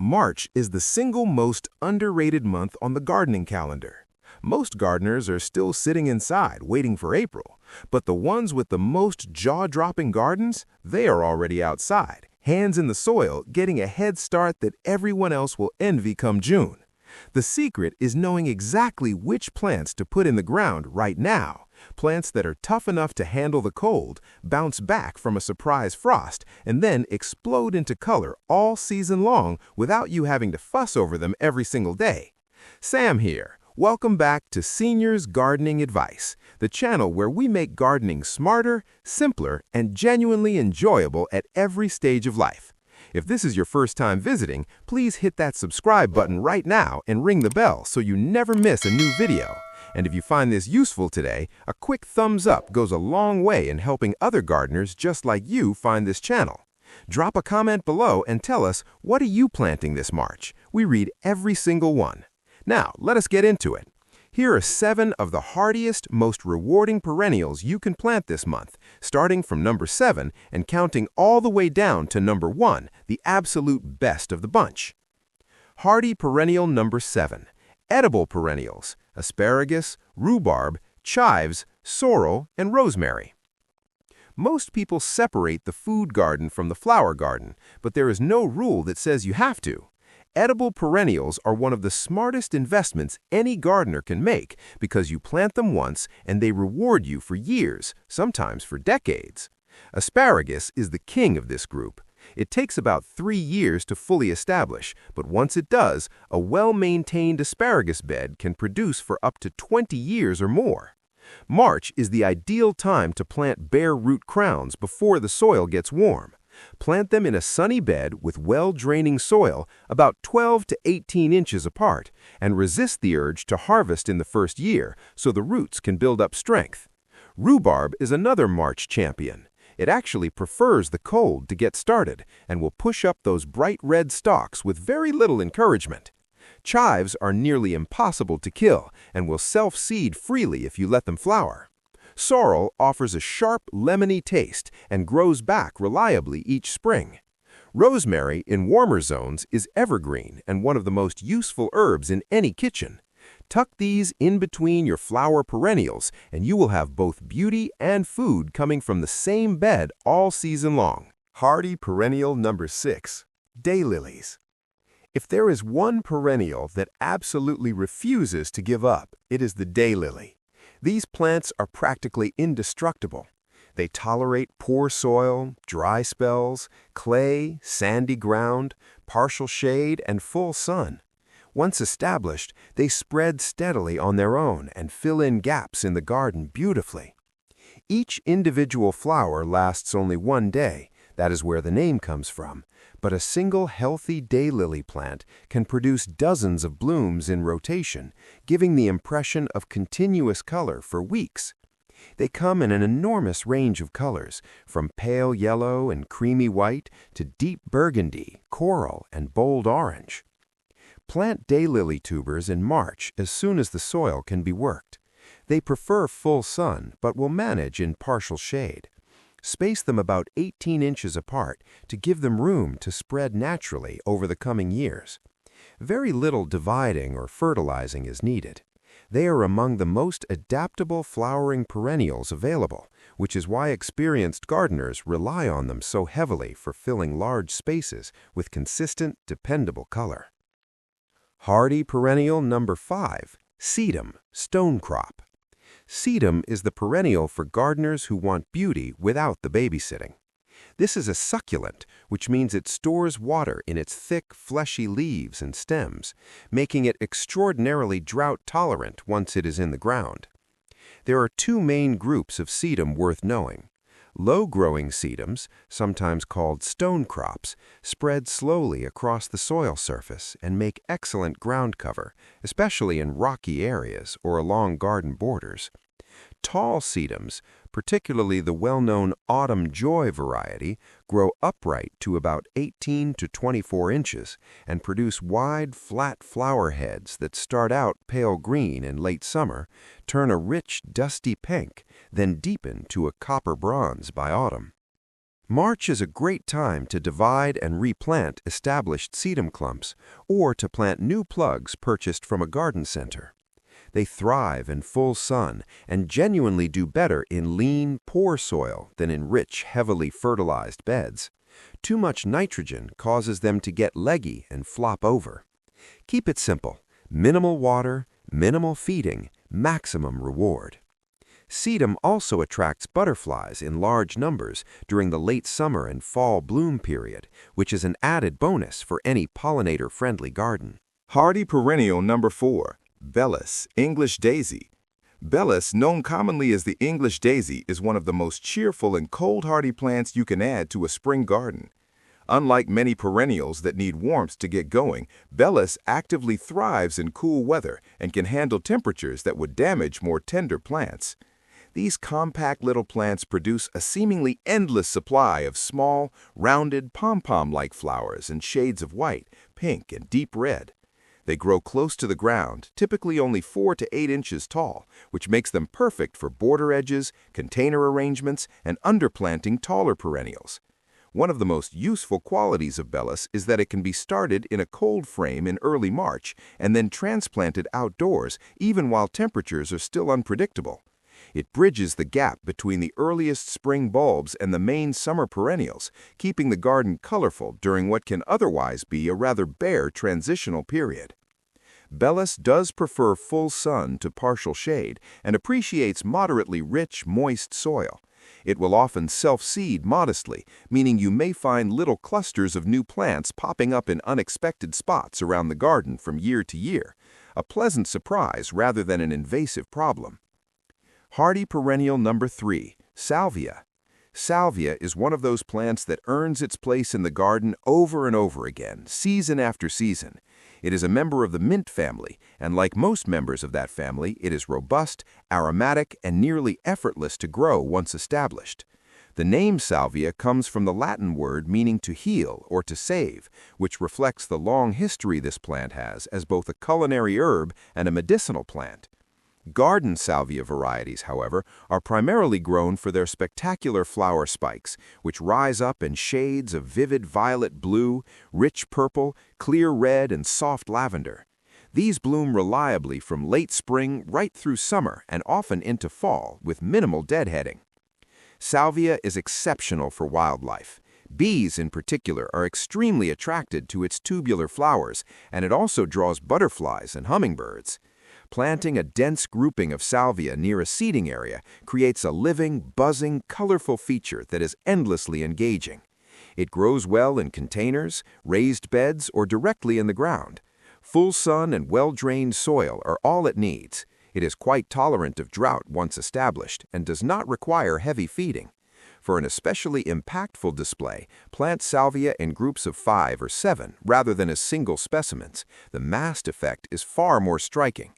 March is the single most underrated month on the gardening calendar. Most gardeners are still sitting inside waiting for April, but the ones with the most jaw-dropping gardens, they are already outside, hands in the soil, getting a head start that everyone else will envy come June. The secret is knowing exactly which plants to put in the ground right now. Plants that are tough enough to handle the cold, bounce back from a surprise frost, and then explode into color all season long without you having to fuss over them every single day. Sam here. Welcome back to Seniors Gardening Advice, the channel where we make gardening smarter, simpler, and genuinely enjoyable at every stage of life. If this is your first time visiting, please hit that subscribe button right now and ring the bell so you never miss a new video. And if you find this useful today, a quick thumbs up goes a long way in helping other gardeners just like you find this channel. Drop a comment below and tell us, what are you planting this March? We read every single one. Now, let us get into it. Here are 7 of the hardiest, most rewarding perennials you can plant this month, starting from number 7 and counting all the way down to number 1, the absolute best of the bunch. Hardy perennial number 7. Edible perennials: asparagus, rhubarb, chives, sorrel, and rosemary. Most people separate the food garden from the flower garden, but there is no rule that says you have to. Edible perennials are one of the smartest investments any gardener can make because you plant them once and they reward you for years, sometimes for decades. Asparagus is the king of this group. It takes about 3 years to fully establish, but once it does, a well-maintained asparagus bed can produce for up to 20 years or more. March is the ideal time to plant bare root crowns before the soil gets warm. Plant them in a sunny bed with well-draining soil about 12 to 18 inches apart and resist the urge to harvest in the first year so the roots can build up strength. Rhubarb is another March champion. It actually prefers the cold to get started and will push up those bright red stalks with very little encouragement. Chives are nearly impossible to kill and will self-seed freely if you let them flower. Sorrel offers a sharp, lemony taste and grows back reliably each spring. Rosemary, in warmer zones, is evergreen and one of the most useful herbs in any kitchen. Tuck these in between your flower perennials, and you will have both beauty and food coming from the same bed all season long. Hardy perennial number 6. Daylilies. If there is one perennial that absolutely refuses to give up, it is the daylily. These plants are practically indestructible. They tolerate poor soil, dry spells, clay, sandy ground, partial shade, and full sun. Once established, they spread steadily on their own and fill in gaps in the garden beautifully. Each individual flower lasts only 1 day. That is where the name comes from. But a single healthy daylily plant can produce dozens of blooms in rotation, giving the impression of continuous color for weeks. They come in an enormous range of colors, from pale yellow and creamy white to deep burgundy, coral, and bold orange. Plant daylily tubers in March as soon as the soil can be worked. They prefer full sun, but will manage in partial shade. Space them about 18 inches apart to give them room to spread naturally over the coming years. Very little dividing or fertilizing is needed. They are among the most adaptable flowering perennials available, which is why experienced gardeners rely on them so heavily for filling large spaces with consistent, dependable color. Hardy perennial number 5. Sedum, Stonecrop. Sedum is the perennial for gardeners who want beauty without the babysitting. This is a succulent, which means it stores water in its thick, fleshy leaves and stems, making it extraordinarily drought-tolerant once it is in the ground. There are 2 main groups of sedum worth knowing. Low-growing sedums, sometimes called stonecrops, spread slowly across the soil surface and make excellent ground cover, especially in rocky areas or along garden borders. Tall sedums, particularly the well-known Autumn Joy variety, grow upright to about 18 to 24 inches and produce wide, flat flower heads that start out pale green in late summer, turn a rich, dusty pink, then deepen to a copper bronze by autumn. March is a great time to divide and replant established sedum clumps or to plant new plugs purchased from a garden center. They thrive in full sun and genuinely do better in lean, poor soil than in rich, heavily fertilized beds. Too much nitrogen causes them to get leggy and flop over. Keep it simple: minimal water, minimal feeding, maximum reward. Sedum also attracts butterflies in large numbers during the late summer and fall bloom period, which is an added bonus for any pollinator-friendly garden. Hardy perennial number 4, Bellis, English daisy. Bellis, known commonly as the English daisy, is one of the most cheerful and cold-hardy plants you can add to a spring garden. Unlike many perennials that need warmth to get going, Bellis actively thrives in cool weather and can handle temperatures that would damage more tender plants. These compact little plants produce a seemingly endless supply of small, rounded, pom-pom-like flowers in shades of white, pink, and deep red. They grow close to the ground, typically only 4 to 8 inches tall, which makes them perfect for border edges, container arrangements, and underplanting taller perennials. One of the most useful qualities of Bellis is that it can be started in a cold frame in early March and then transplanted outdoors even while temperatures are still unpredictable. It bridges the gap between the earliest spring bulbs and the main summer perennials, keeping the garden colorful during what can otherwise be a rather bare transitional period. Bellis does prefer full sun to partial shade and appreciates moderately rich, moist soil. It will often self-seed modestly, meaning you may find little clusters of new plants popping up in unexpected spots around the garden from year to year, a pleasant surprise rather than an invasive problem. Hardy perennial number 3, Salvia. Salvia is one of those plants that earns its place in the garden over and over again, season after season. It is a member of the mint family, and like most members of that family, it is robust, aromatic, and nearly effortless to grow once established. The name salvia comes from the Latin word meaning to heal or to save, which reflects the long history this plant has as both a culinary herb and a medicinal plant. Garden salvia varieties, however, are primarily grown for their spectacular flower spikes, which rise up in shades of vivid violet blue, rich purple, clear red, and soft lavender. These bloom reliably from late spring right through summer and often into fall with minimal deadheading. Salvia is exceptional for wildlife. Bees, in particular, are extremely attracted to its tubular flowers, and it also draws butterflies and hummingbirds. Planting a dense grouping of salvia near a seeding area creates a living, buzzing, colorful feature that is endlessly engaging. It grows well in containers, raised beds, or directly in the ground. Full sun and well-drained soil are all it needs. It is quite tolerant of drought once established and does not require heavy feeding. For an especially impactful display, plant salvia in groups of 5 or 7 rather than as single specimens. The massed effect is far more striking.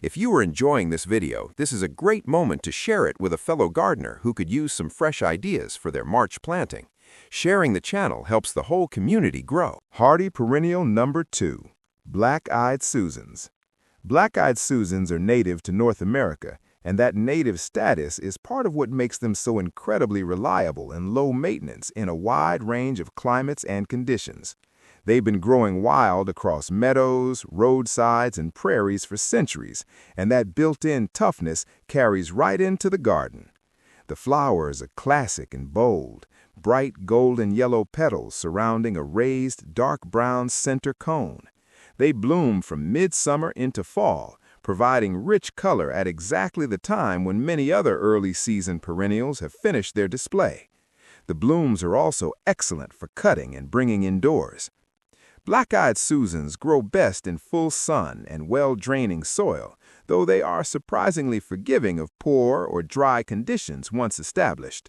If you are enjoying this video, this is a great moment to share it with a fellow gardener who could use some fresh ideas for their March planting. Sharing the channel helps the whole community grow. Hardy perennial number 2, Black-eyed Susans. Black-eyed Susans are native to North America, and that native status is part of what makes them so incredibly reliable and low maintenance in a wide range of climates and conditions. They've been growing wild across meadows, roadsides, and prairies for centuries, and that built-in toughness carries right into the garden. The flowers are classic and bold, bright golden yellow petals surrounding a raised dark brown center cone. They bloom from midsummer into fall, providing rich color at exactly the time when many other early season perennials have finished their display. The blooms are also excellent for cutting and bringing indoors. Black-eyed Susans grow best in full sun and well-draining soil, though they are surprisingly forgiving of poor or dry conditions once established.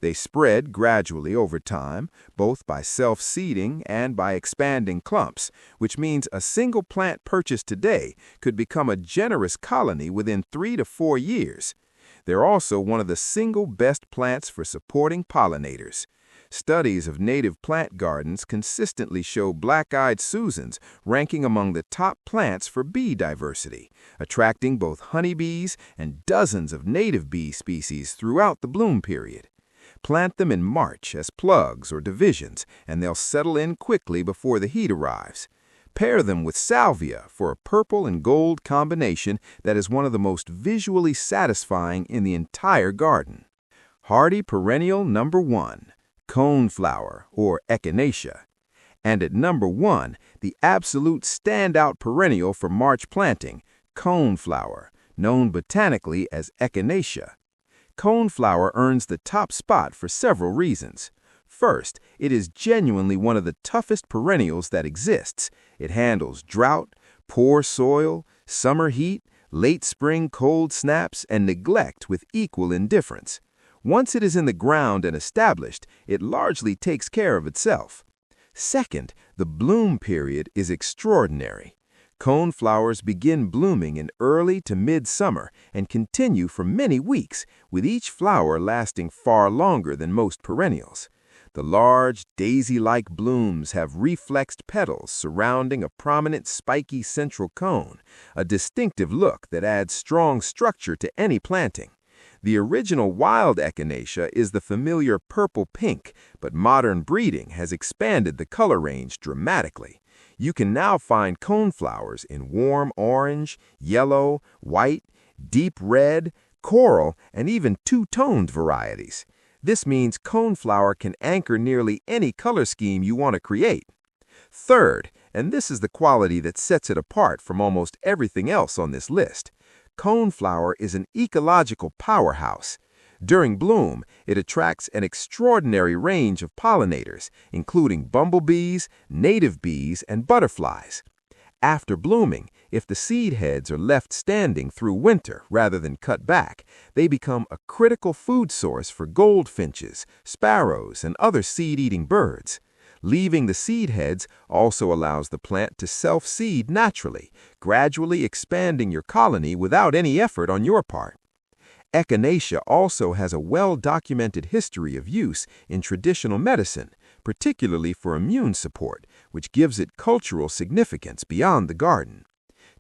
They spread gradually over time, both by self-seeding and by expanding clumps, which means a single plant purchased today could become a generous colony within 3 to 4 years. They're also one of the single best plants for supporting pollinators. Studies of native plant gardens consistently show black-eyed Susans ranking among the top plants for bee diversity, attracting both honeybees and dozens of native bee species throughout the bloom period. Plant them in March as plugs or divisions, and they'll settle in quickly before the heat arrives. Pair them with Salvia for a purple and gold combination that is one of the most visually satisfying in the entire garden. Hardy perennial number 1, Coneflower or Echinacea. And at number 1, the absolute standout perennial for March planting, Coneflower, known botanically as Echinacea. Coneflower earns the top spot for several reasons. First, it is genuinely one of the toughest perennials that exists. It handles drought, poor soil, summer heat, late spring cold snaps, and neglect with equal indifference. Once it is in the ground and established, it largely takes care of itself. Second, the bloom period is extraordinary. Coneflowers begin blooming in early to mid-summer and continue for many weeks, with each flower lasting far longer than most perennials. The large, daisy-like blooms have reflexed petals surrounding a prominent spiky central cone, a distinctive look that adds strong structure to any planting. The original wild Echinacea is the familiar purple-pink, but modern breeding has expanded the color range dramatically. You can now find coneflowers in warm orange, yellow, white, deep red, coral, and even two-toned varieties. This means coneflower can anchor nearly any color scheme you want to create. Third, and this is the quality that sets it apart from almost everything else on this list, coneflower is an ecological powerhouse. During bloom, it attracts an extraordinary range of pollinators, including bumblebees, native bees, and butterflies. After blooming, if the seed heads are left standing through winter rather than cut back, they become a critical food source for goldfinches, sparrows, and other seed-eating birds. Leaving the seed heads also allows the plant to self-seed naturally, gradually expanding your colony without any effort on your part. Echinacea also has a well-documented history of use in traditional medicine, particularly for immune support, which gives it cultural significance beyond the garden.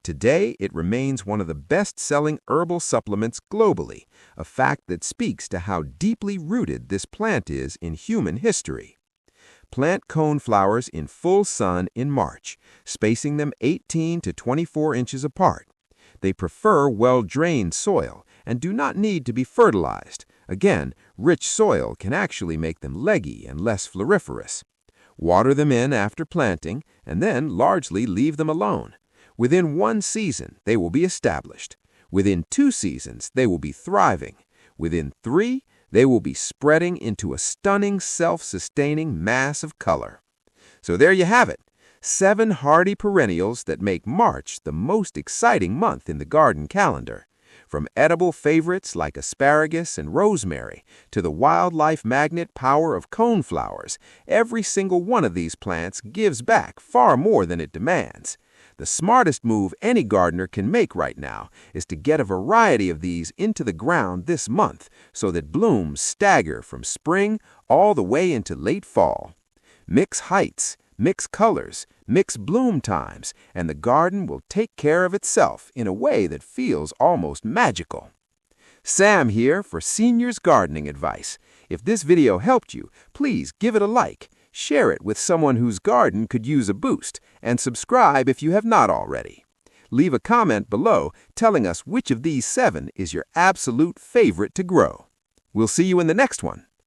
Today, it remains one of the best-selling herbal supplements globally, a fact that speaks to how deeply rooted this plant is in human history. Plant coneflowers in full sun in March, spacing them 18 to 24 inches apart. They prefer well-drained soil and do not need to be fertilized. Again, rich soil can actually make them leggy and less floriferous. Water them in after planting, and then largely leave them alone. Within 1 season, they will be established. Within 2 seasons, they will be thriving. Within 3, they will be spreading into a stunning self-sustaining mass of color. So there you have it, 7 hardy perennials that make March the most exciting month in the garden calendar. From edible favorites like asparagus and rosemary to the wildlife magnet power of coneflowers, every single one of these plants gives back far more than it demands. The smartest move any gardener can make right now is to get a variety of these into the ground this month so that blooms stagger from spring all the way into late fall. Mix heights, mix colors, mix bloom times, and the garden will take care of itself in a way that feels almost magical. Sam here for Seniors Gardening Advice. If this video helped you, please give it a like, share it with someone whose garden could use a boost, and subscribe if you have not already. Leave a comment below telling us which of these 7 is your absolute favorite to grow. We'll see you in the next one.